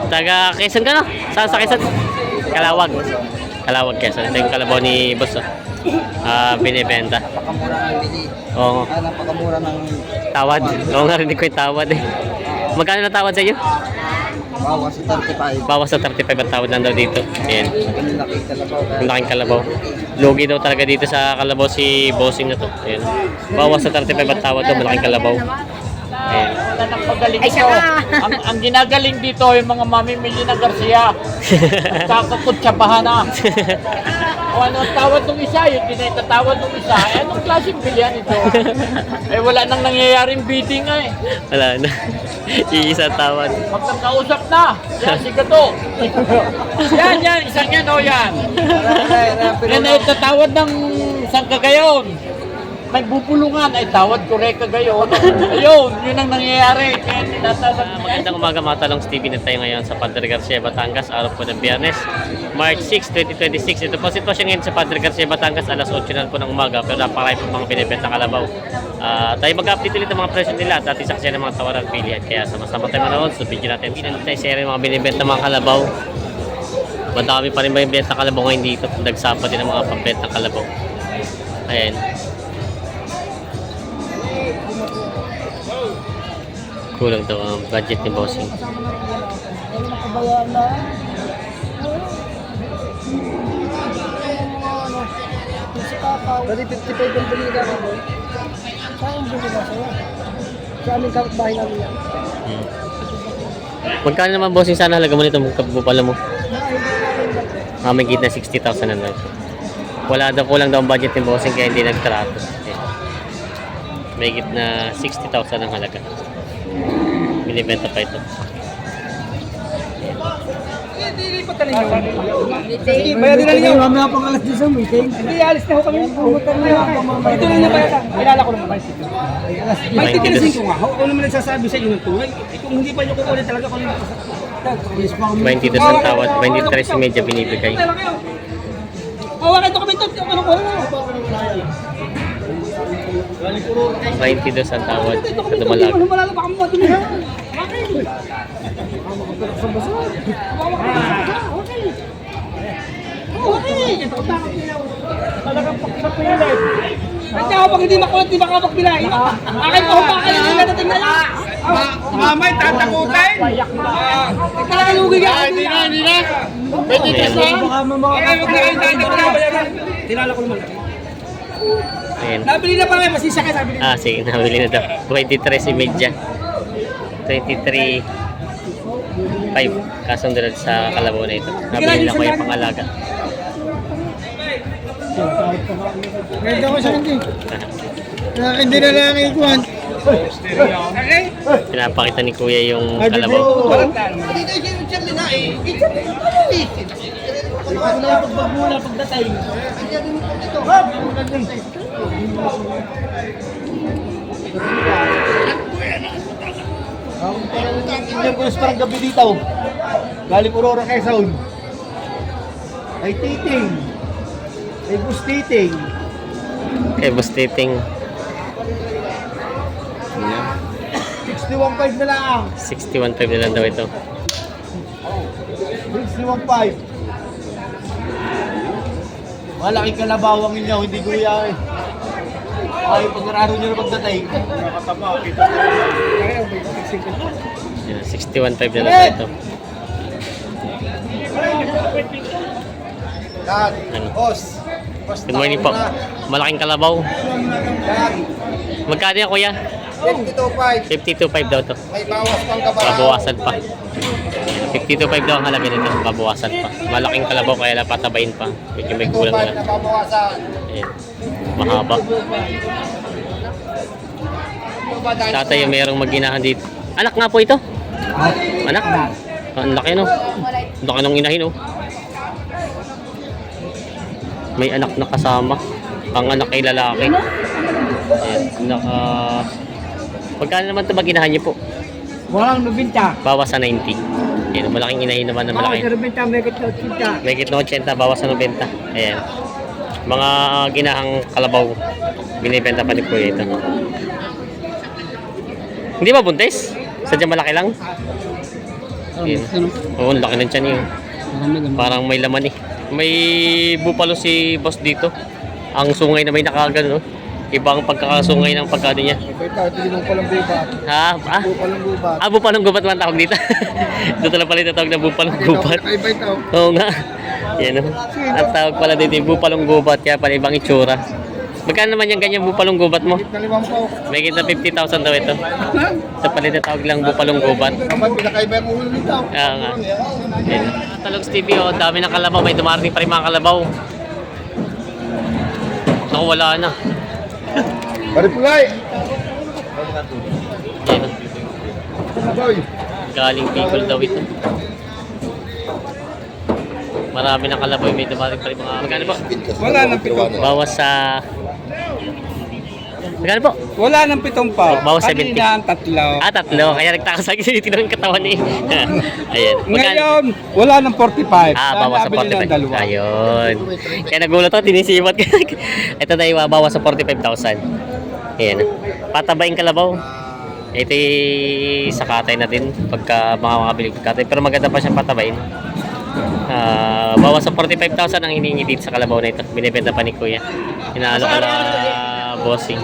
Taga Quezon ka no? Saan sa Quezon? Kalawag. Kalawag Quezon. Ito yung kalabaw ni boss. Binibenta. Napakamura ng bili. Oo. Napakamura ng Tawad. Oo nga, rinig ko yung tawad eh. Magkano na tawad sa iyo? bawas sa 35. Bawas sa 35 ang tawad lang daw dito. Ayan. Ang laki kalabaw. Ang laking kalabaw. Lugi daw talaga dito sa kalabaw si bossing na to. Ayan. Bawas sa 35 ang tawad daw. Malaking kalabaw. Ayan. Wala nang pagaling ito. Ang ginagaling dito yung mga mamimili ng Garcia. Kakakutsabahan na. O ano ang tawad ng isa, yung tinatatawad ng isa, eh anong klaseng bilihan ito? Eh wala nang nangyayaring bidding eh. Wala na. Iisa tawad. Magkakausap na. Yan, si Gato. Yan, isang yan o yan. Yan ay tatawad ng isang kagayon. May bubulungan ay tawad ko rin kagayon. Ayun, yun ang nangyayari. Kaya tinatawag. Magandang umaga mga talong Stevie na tayo ngayon sa Padre Garcia, Batangas. Araw po ng Biyernes, March 6, 2026. Ito po sitwasyon ngayon sa Padre Garcia, Batangas. Alas 8 na po ng umaga. Pero napakarami po mga binibenta kalabaw. Tayo mag-update ulit ng mga presyo nila at ating saksiyan ng mga tawaran pilihan. Kaya sama-sama tayo manood. So video natin. Pinanit tayo share yung mga binibenta mga kalabaw. Madami pa rin ba yung benta kalabaw ngayon dito. Nagsapa din ang mga pambenta kalabaw. Ayan. Kulang daw ang budget ni bossing. Dali 55 ang bili ka mo. Saan bili ka sa'yo? Sa aming kapitbahay namin yan. Magkano naman bossing sana halaga mo nito pala mo? May gitna 60,000 na lang. Wala daw, kulang daw ang budget ni bossing kaya hindi nagtrato. May gitna 60,000 ang halaga. Binibenta pa ito. Hindi pa talaga. Sige, bayad na niyo. Mamaya pang alas 10 ang meeting. Hindi, alis na ho kami. Pumunta na niyo. Ito lang niya bayad. Kilala ko naman. May titilisin ko nga. Ako naman nagsasabi sa inyo ng tunay. Kung hindi pa niyo kukunin talaga kung 22 ang tawad, 23.5 binibigay. Hawakan ito kami ito. Ano ko? 22 ang tawad sa dumalag. Talagang pagsapilit. Kasi ako pag hindi makulat, di baka magbilay. Akin ko humpakan na yung natating na yan. Mamay, tatakutin. Talagang lugi ka. Hindi na. Pwede ka sa? Tinala ko naman. Ayan. Nabili na pa ngayon, masisakay sabi niya. Sige, nabili na daw. 23.5. 23.5. Kasong doon sa kalabaw na ito. Nabili na ko yung pangalaga. Ngayon ako sa hindi. Hindi na lang ikuhan. Pinapakita ni kuya yung kalabaw. Hindi na siya yung na eh. Ano na pagbagmula pagdatay? Ang ko parang gabi dito. Galing Aurora Quezon. Ay titing. Ay bus titing. Kay boss titing. 61.5 na lang. 61.5 na lang daw ito. 61.5. Malaking kalabawang ninyo, hindi kuya eh. Ay, pag-araro nyo na pagdatay. Nakatama, kita ko. 61.5 na lang daw ito. Dad, Ano? boss. Good morning po. Malaking kalabaw. Dad, Magkano yan kuya? 52.5. 52.5 daw to. May bawas pang kabahaw. Babawasan pa. 52.5 daw ang halaga nito. Babawasan pa. Malaking kalabaw kaya napatabayin pa. Medyo may kulang na. Nababawasan. Ayan. Mahaba. Tatay, mayroong maginahan dito. Anak nga po ito. Anak? Ang laki no. Ang laki nung inahin no. May anak na kasama. Ang anak ay lalaki. Ayan. Magkano naman ito maginahan niyo po? Walang nabinta. Bawas sa 90. Ayan, malaking inahin naman na malaki. nabinta, may kitlaw cinta. May kitna 80, bawas sa 90. Ayan. Mga ginahang kalabaw. Binibenta pa ni Kuya ito. Hindi ba buntis? Sadya malaki lang? Yan. Oo, ang laki ng tiyan yun. Parang may laman eh. May bupalo si boss dito. Ang sungay na may nakagano, no? Ibang pagkakasungay ng pagkano niya. Ito yung palang gubat. Ha? Palang gubat. Bupalong gubat man tawag dito. Dito lang pala tinatawag na bupalong gubat. Iba ito. Oo nga. Yan o. Ang tawag pala dito yung bupalong gubat, kaya pala ibang itsura. Magkano naman yung ganyan bupalong gubat mo? Kalimang po. May kita 50,000 daw ito. Sa pala tinatawag lang bupalong gubat. Kapag pinakaiba yung ulo nito. Kaya nga. Yan. Talong TV, oh, dami ng kalabaw. May dumarating pa rin mga kalabaw. Naku, wala na. Paripulay! Yan. Boy! Galing Bicol daw ito. Marami ng kalabaw. May dumarating pa rin mga... Magkano po? Wala nang pitong. Bawas sa... Magkano po? Wala nang pitong pa. Bawas 70. Kanina ang tatlo. Tatlo. Kaya nagtaka sa akin. Tinawag yung katawan eh. Ayan. Ngayon, wala nang 45. Bawas sa Nabili ng 45. dalawa. Ayun. Kaya nagulat ako, tinisipat ka. Ito na iwabawas sa 45,000. Ayan. Patabaing kalabaw. Ito sa katay na din. Pagka makakabilig ng katay. Pero maganda pa siyang patabain. Bawas sa 45,000 ang hinihingi dito sa kalabaw na ito. Binibenta pa ni Kuya. Inaalo ka na bossing.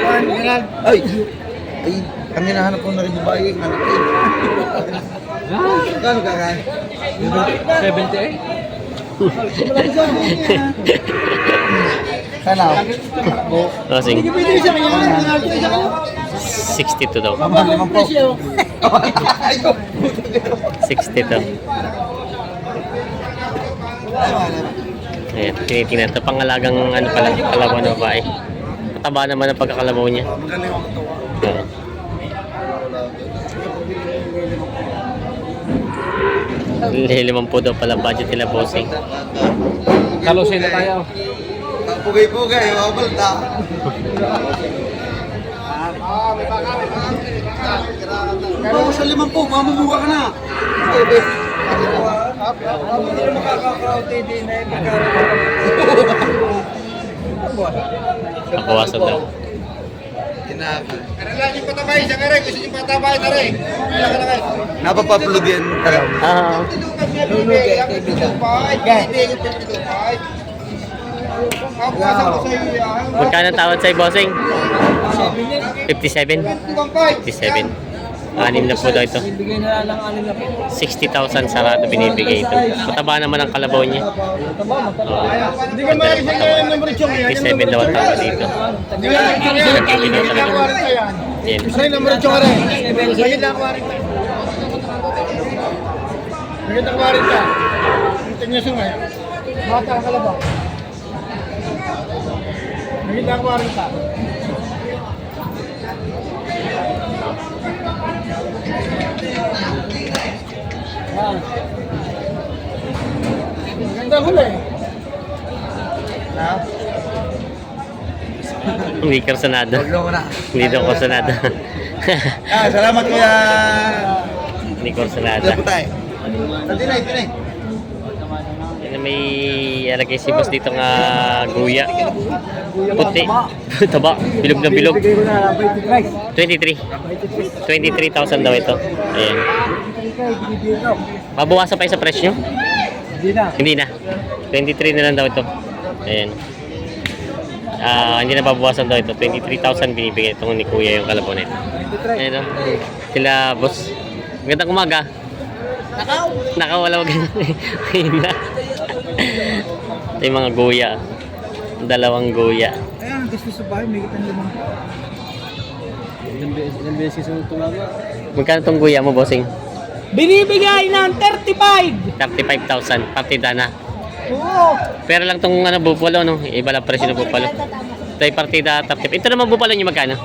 Ay! Ay, ang hinahanap ko na rin babae. Anak ko. Gano'n ka nga? 78? Sana. Bossing. Pwede siya kanya. 62 daw. Mama naman po. 62. Ayan, tinitingnan ito. Pangalagang ano pala, kalabaw na babae. Mataba naman ang pagkakalabaw niya. Oo. Limang po daw pala budget nila bossing. Kalusin na tayo. Pugay-pugay, mabalta. Pero sa 5 po, mamumuha ka na. Nakuwasan daw. Napapapulog yan. Magkano tawad sa'yo bossing? 57? 57. Anim na po daw ito. 60,000 sarado binibigay ito. Mataba naman ang kalabaw niya. Hindi ka makikita yung number chong yan. 57 daw ang tawad dito. Hindi ka makikita yung number chong yan. Yan. Gusto yung number chong rin. Maganda ang 40. Maganda ang 40. Ito niya sungay. Mata ang kalabaw. Maganda ang 40. Maganda huli. Hindi karsanado. Huwag na. Hindi daw karsanado. Salamat kuya. Hindi karsanado. Putay. Tinay, tinay. Yan, may alagay si boss dito nga guya. Puti. Taba. Bilog na bilog. 23. 23,000 daw ito. Ayan. Mabawasan pa sa presyo? Hindi na. 23 na lang daw ito. Ayan. Hindi na babawasan daw ito. 23,000 binibigay itong ni Kuya yung kalabaw nito. Ayan o. Sila boss. Magandang umaga. Nakaw. Wala Ayun na. Ito yung mga guya. Dalawang guya. Ayan, gusto sa bahay, may kitang limang. Magkano itong guya mo, bossing? Binibigay ng 35! 35,000. Partida na. Oo! Pero lang itong ano, bupalo, no? Iba lang presyo ng bupalo. Ito yung partida 35. Ito naman bupalo nyo magkano?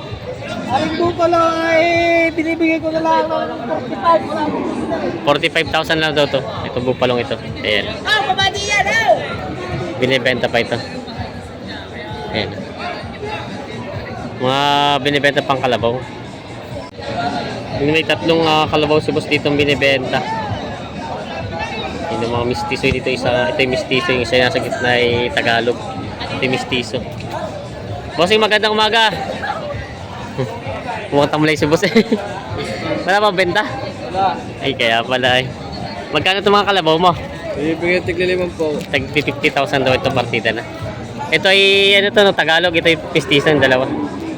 Aling po pala eh, binibigay ko na lang ng 45. 45,000 lang daw to. Ito bupalong ito. Ayan. Babadi yan! Oh! Binibenta pa ito. Ayan. Mga binibenta pang kalabaw. May tatlong kalabaw si boss dito binibenta. Yung mga mistiso dito. Ito yung mistiso. Yung isa nasa gitna ay Tagalog. Ito yung mistiso. Bossing, magandang umaga. Mukhang tamlay si boss eh. Wala pa benta? Ay, kaya pala eh. Magkano itong mga kalabaw mo? Ibigay tigli 5 po. Tag 50,000 daw itong partida na. Ito ay, ano to, no, Tagalog. Ito ay pistisan, dalawa.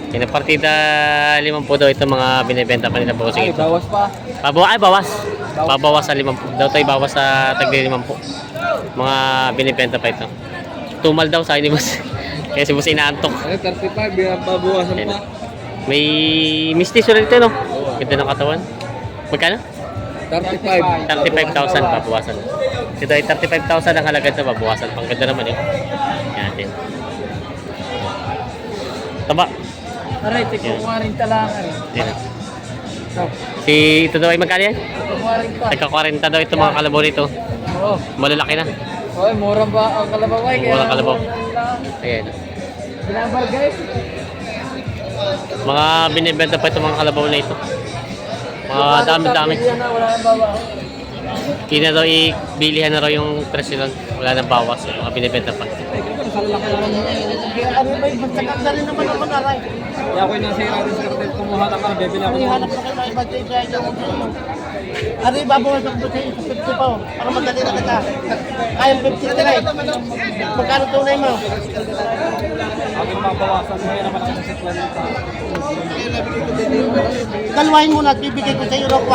Yung partida 50 daw itong mga binibenta pa nila bossing ito. Bawas pa. Bawas. Babawas sa 50. Daw ito ay bawas sa tagli 50. Mga binibenta pa ito. Tumal daw sa akin ni boss. Kaya si boss inaantok. Ano, 35, yung babawasan Ayan. pa. May mistiso rin ito, no? Ganda ng katawan. Magkano? 35. 35,000 babawasan. Ito ay 35,000 ang halaga ito, babawasan. Pang ganda naman eh. Yan natin. Taba. Aray, tigko 40 lang. Yan. Si ito daw ay magkano yan? 40. Tagka 40 daw ito mga kalabaw nito. Oo. Malalaki na. Oy, mura ba ang kalabaw ay? Murang kalabaw. Ayan. Binabargay. Mga binibenta pa ito mga kalabaw na ito. Mga dami-dami. Wala nang bawa. Kina daw ibilihan na raw yung presyo lang. Wala nang bawas. Mga binibenta pa. Ano ba yung bansakan na rin naman naman aray? Kaya ako'y nasa irarin sa kapatid, kumuha na ka, bebili ako. Hanap na kayo mga ibang sa inyo. Aray, babawas ang buti sa 50 pa. Para madali na kita. Kayang 50 na rin. Magkano tunay mo? Aking mabawasan mo, naman ako sa 20. Dalawahin mo na at bibigay ko sa iyo ng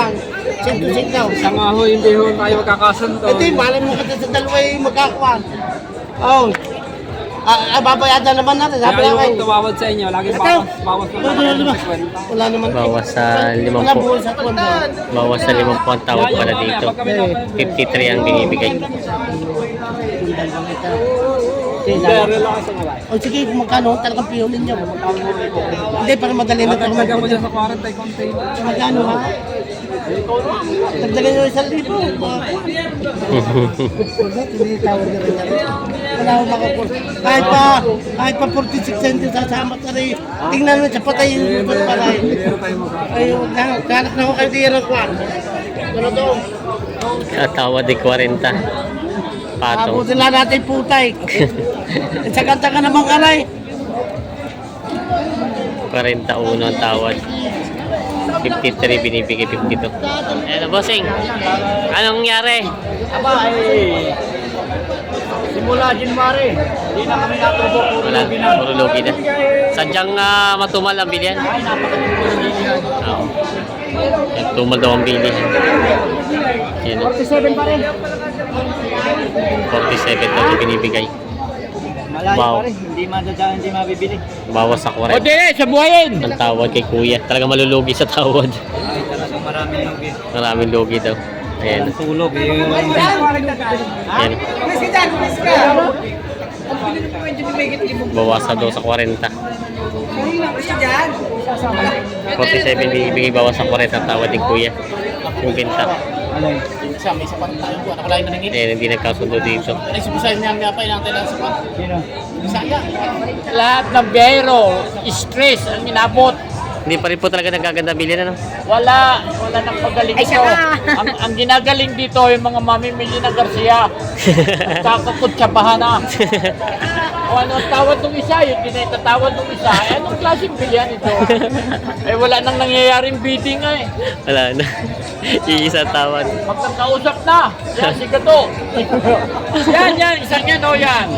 1. Sink daw. Sa nga ho, hindi ho tayo magkakasundo. Hindi, malay mo kasi sa dalawa yung magkakuan. Oh. Babayadan naman natin. Sabi Kaya lang yung tumawad sa inyo, lagi bawas na lang sa 20. Wala naman. Bawas sa Wala 50. buwan sa tuwan mo. Bawas sa 50 ang tawad pala dito. 53 ang binibigay. Relax ang alay. O sige, kung magkano, talagang piyolin niyo. Hindi, para madali na ito. Dagdagan mo dyan sa 40 container. Magkano ha? Dagdagan nyo 1,000. Wala ko makapur. Kahit pa 46 cents sasama sa rin. Tingnan mo sa patay yung lupa na paray. Ayun na, kanak na ko kayo diyan ang kwan. Ano to? Tawad di 40. Patong. Abutin lang natin putay. Sa kanta ka naman kalay. 41 ang tawad. 53 binibigay 52. Ayan, bossing. Anong nangyari? Aba, simula January, hindi na kami natubo. Wala, puro lugi na. Sadyang matumal ang bilihan. Oo. Yan, tumal daw ang bilihan. Yan, 47 pa rin. 47 daw yung binibigay. Malayo Wow. pa rin, hindi madadaan, hindi mabibili. Bawas sa 40. O di, sa buhayin! Ang tawad kay kuya. Talaga malulugi sa tawad. Ay, talagang maraming lugi. Maraming lugi daw. Ayan. Ang tulog, yung... Ayan. Bawasan daw sa 40. 47 binibigay bawas sa 40 ang tawad ng kuya. Yung benta. Isa, may isa pa rin tayo buwan. Ako lang naningin. Ayan, hindi nagkasundo dito. Ay, subusahin niya pa inang tayo lang sa pan. Bisaya. Lahat ng biyero, stress ang inabot. Hindi pa rin po talaga nagaganda bilhin, ano? Wala nang pagaling ito. Ang ginagaling dito yung mga mamimili na Garcia. Kakakutsabahan na. O ano ang tawad ng isa, yung tawad ng isa, eh anong klaseng bilihan ito? Eh wala nang nangyayaring bidding nga eh. Wala na. Iisa tawad. Magkakausap na. Yan, si Gato. Yan, isang yan o yan.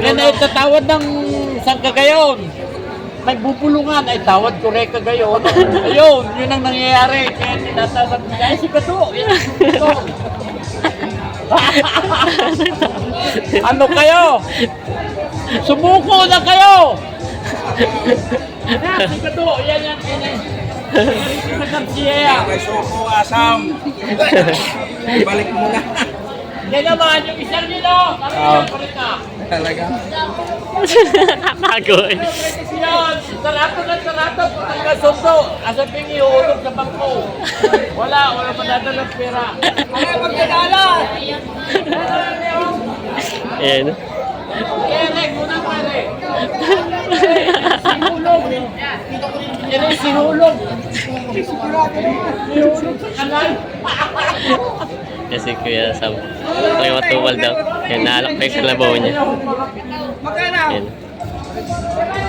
Yan ay tatawad ng isang kagayon. May bubulungan ay tawad ko rin kagayon. Ayun, yun ang nangyayari. Kaya tinatawag niya, ay si Gato. Yan, si Gato. Ano kayo? Sumuko na kayo! Yan, si Gato. Yan. May suko, asam. Balik mo na. Yan naman, yung isang nila. Ano pa rin ka? Talaga. Nakakago eh. Yan, sarado na sarado. Ang kasundo, asaping iuulog sa bangko. Wala madadalang pera. Ay, magdadala! Ayan. Kaya, unang pare. Sinulog. Yan ay sinulog. Sinulog sa kanal. Kasi kuya Sam. May matumal daw. Yan, naalak pa yung kalabaw niya. Magkano? Yan.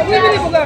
Bibili ko ka.